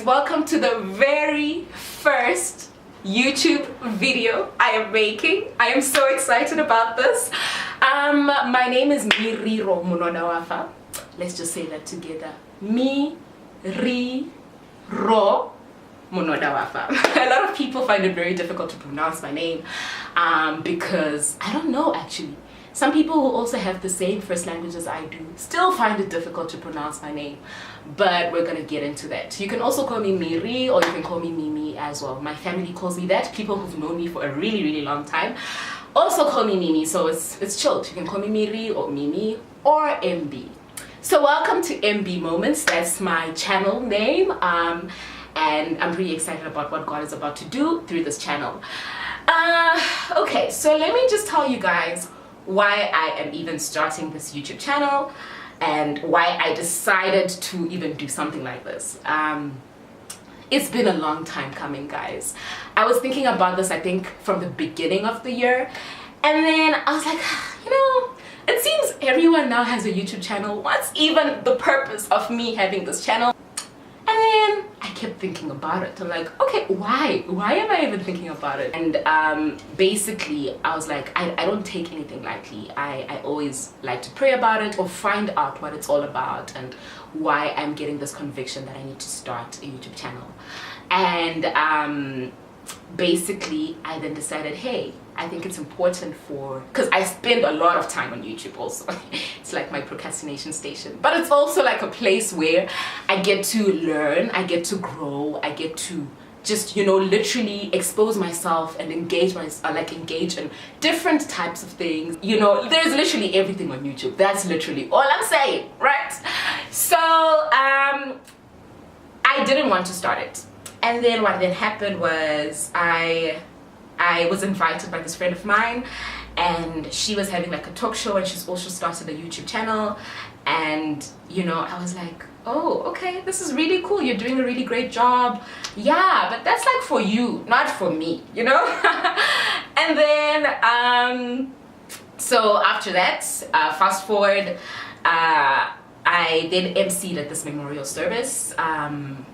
welcome to the very first YouTube video I am making. I am so excited about this. My name is Miriro Munodawafa. Let's just say that together. Miriro Munodawafa. A lot of people find it very difficult to pronounce my name because I don't know actually. Some people who also have the same first language as I do still find it difficult to pronounce my name, but we're gonna get into that. You can also call me Miri, or you can call me Mimi as well. My family calls me that. People who've known me for a really long time also call me Mimi, so it's chilled. You can call me Miri or Mimi or MB. So welcome to MB Moments. That's my channel name, and I'm pretty excited about what God is about to do through this channel. Okay, so let me just tell you guys why I am even starting this YouTube channel and why I decided to even do something like this. It's been a long time coming, guys. I was thinking about this, I think, from the beginning of the year, and then I was like, you know, it seems everyone now has a YouTube channel. What's even the purpose of me having this channel? And then I kept thinking about it. I'm like, okay, why am I even thinking about it? And basically I was like, I don't take anything lightly. I always like to pray about it or find out what it's all about and why I'm getting this conviction that I need to start a YouTube channel. And basically I then decided, hey, I think it's important because I spend a lot of time on YouTube also. It's like my procrastination station, but it's also like a place where I get to learn, I get to grow, I get to just, you know, literally expose myself and engage in different types of things. You know, there's literally everything on YouTube. That's literally all I'm saying, right? So I didn't want to start it. And then what then happened was I was invited by this friend of mine, and she was having like a talk show, and she's also started a YouTube channel. And you know, I was like, oh, okay, this is really cool, you're doing a really great job. Yeah, but that's like for you, not for me, you know. And then so after that, fast forward, I then emceed at this memorial service.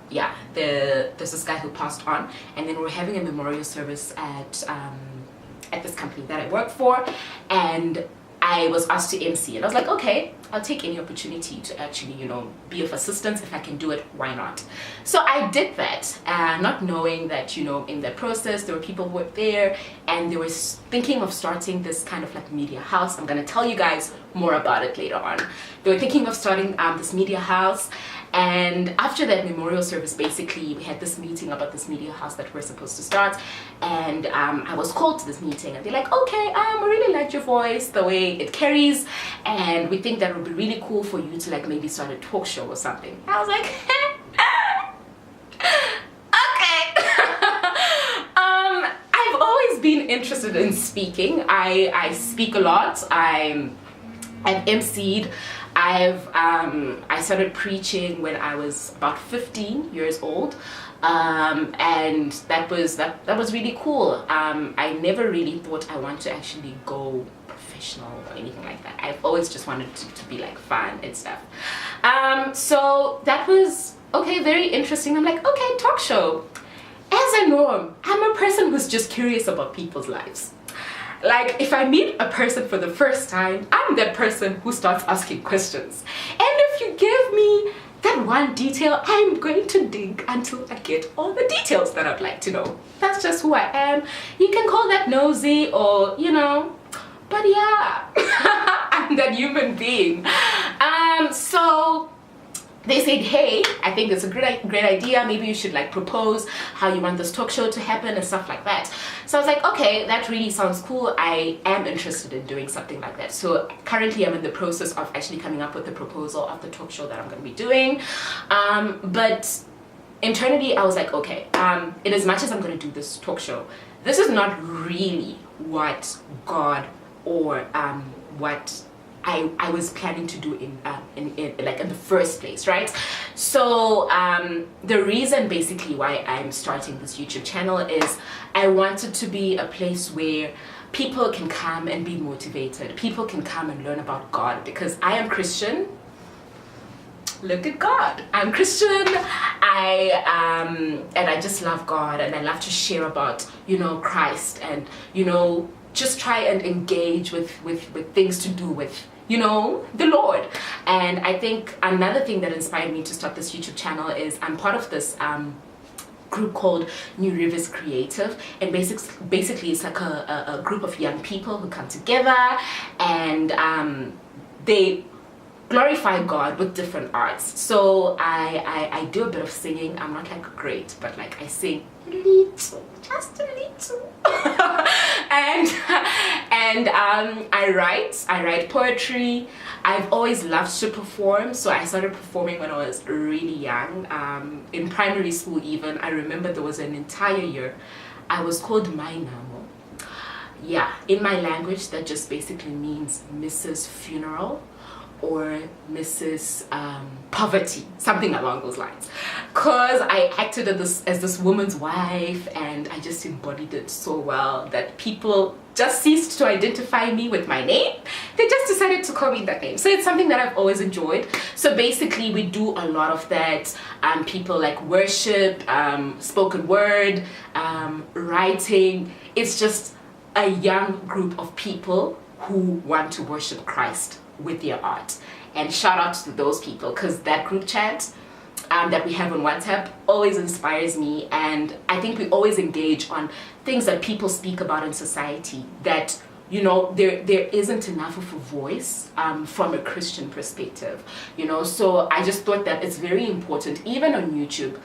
Yeah, there's this guy who passed on, and then we're having a memorial service at this company that I work for, and I was asked to MC, and I was like, okay, I'll take any opportunity to actually, you know, be of assistance. If I can do it, why not? So I did that, not knowing that, you know, in that process there were people who were there and they were thinking of starting this kind of like media house. I'm gonna tell you guys more about it later on. They were thinking of starting this media house. And after that memorial service, basically we had this meeting about this media house that we're supposed to start, and I was called to this meeting, and they're like, okay, we really liked your voice, the way it carries, and we think that it would be really cool for you to like maybe start a talk show or something. I was like, okay. I've always been interested in speaking. I speak a lot. I've emceed. I started preaching when I was about 15 years old, and that was really cool. I never really thought I wanted to actually go professional or anything like that. I've always just wanted to be like fun and stuff. So that was okay, very interesting. I'm like, okay, talk show. As I know, I'm a person who's just curious about people's lives. Like, if I meet a person for the first time, I'm that person who starts asking questions. And if you give me that one detail, I'm going to dig until I get all the details that I'd like to know. That's just who I am. You can call that nosy or, you know, but yeah, I'm that human being. So they said, hey, I think it's a great idea. Maybe you should like propose how you want this talk show to happen and stuff like that. So I was like, okay, that really sounds cool. I am interested in doing something like that. So currently I'm in the process of actually coming up with the proposal of the talk show that I'm going to be doing. But internally I was like, okay, in as much as I'm going to do this talk show, this is not really what God or what I was planning to do in the first place, right? So the reason basically why I'm starting this YouTube channel is I wanted to be a place where people can come and be motivated. People can come and learn about God, because I am Christian. Look at God. I'm Christian. I just love God, and I love to share about, you know, Christ, and, you know, just try and engage with things to do with, you know, the Lord. And I think another thing that inspired me to start this YouTube channel is I'm part of this group called New Rivers Creative, and basically it's like a group of young people who come together, and they glorify God with different arts. So I do a bit of singing. I'm not like great, but like I sing a little, just a little. and I write poetry. I've always loved to perform, so I started performing when I was really young, in primary school even. I remember there was an entire year I was called Mainamo. Yeah, in my language that just basically means Mrs. Funeral, or Mrs. Poverty, something along those lines, because I acted as this woman's wife, and I just embodied it so well that people just ceased to identify me with my name. They just decided to call me that name. So it's something that I've always enjoyed. So basically we do a lot of that. People like worship, spoken word, writing. It's just a young group of people who want to worship Christ with their art. And shout out to those people, because that group chat that we have on WhatsApp always inspires me, and I think we always engage on things that people speak about in society that, you know, there isn't enough of a voice from a Christian perspective, you know. So I just thought that it's very important, even on YouTube,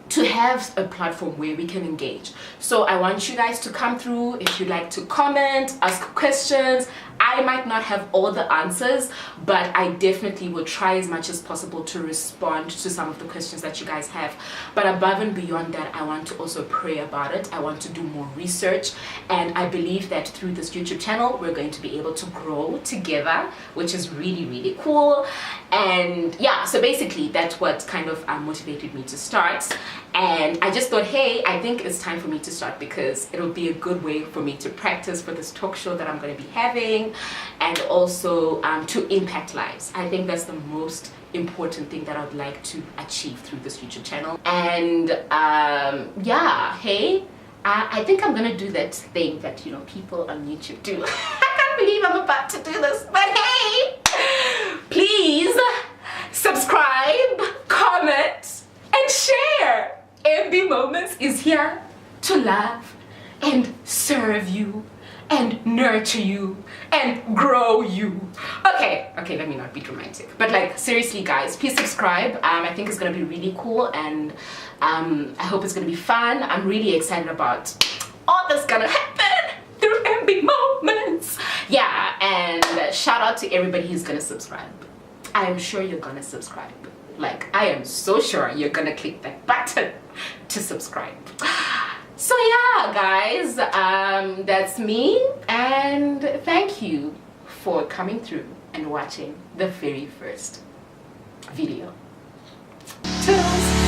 to have a platform where we can engage. So I want you guys to come through. If you'd like to comment, ask questions, I might not have all the answers, but I definitely will try as much as possible to respond to some of the questions that you guys have. But above and beyond that, I want to also pray about it. I want to do more research, and I believe that through this YouTube channel we're going to be able to grow together, which is really, really cool. And yeah, so basically that's what kind of motivated me to start. And I just thought, hey, I think it's time for me to start, because it'll be a good way for me to practice for this talk show that I'm going to be having, and also to impact lives. I think that's the most important thing that I'd like to achieve through this YouTube channel. And yeah, hey, I think I'm gonna do that thing that, you know, people on YouTube do. I can't believe I'm about to do this, but hey, please subscribe, comment, and share. MB Moments is here to love and serve you and nurture you and grow you. Okay, let me not be dramatic, but like seriously guys, please subscribe. I think it's gonna be really cool, and I hope it's gonna be fun. I'm really excited about all that's gonna happen through MB Moments. Yeah, and shout out to everybody who's gonna subscribe. I am sure you're gonna subscribe. Like, I am so sure you're gonna click that button to subscribe. So yeah guys, that's me, and thank you for coming through and watching the very first video. Toodles!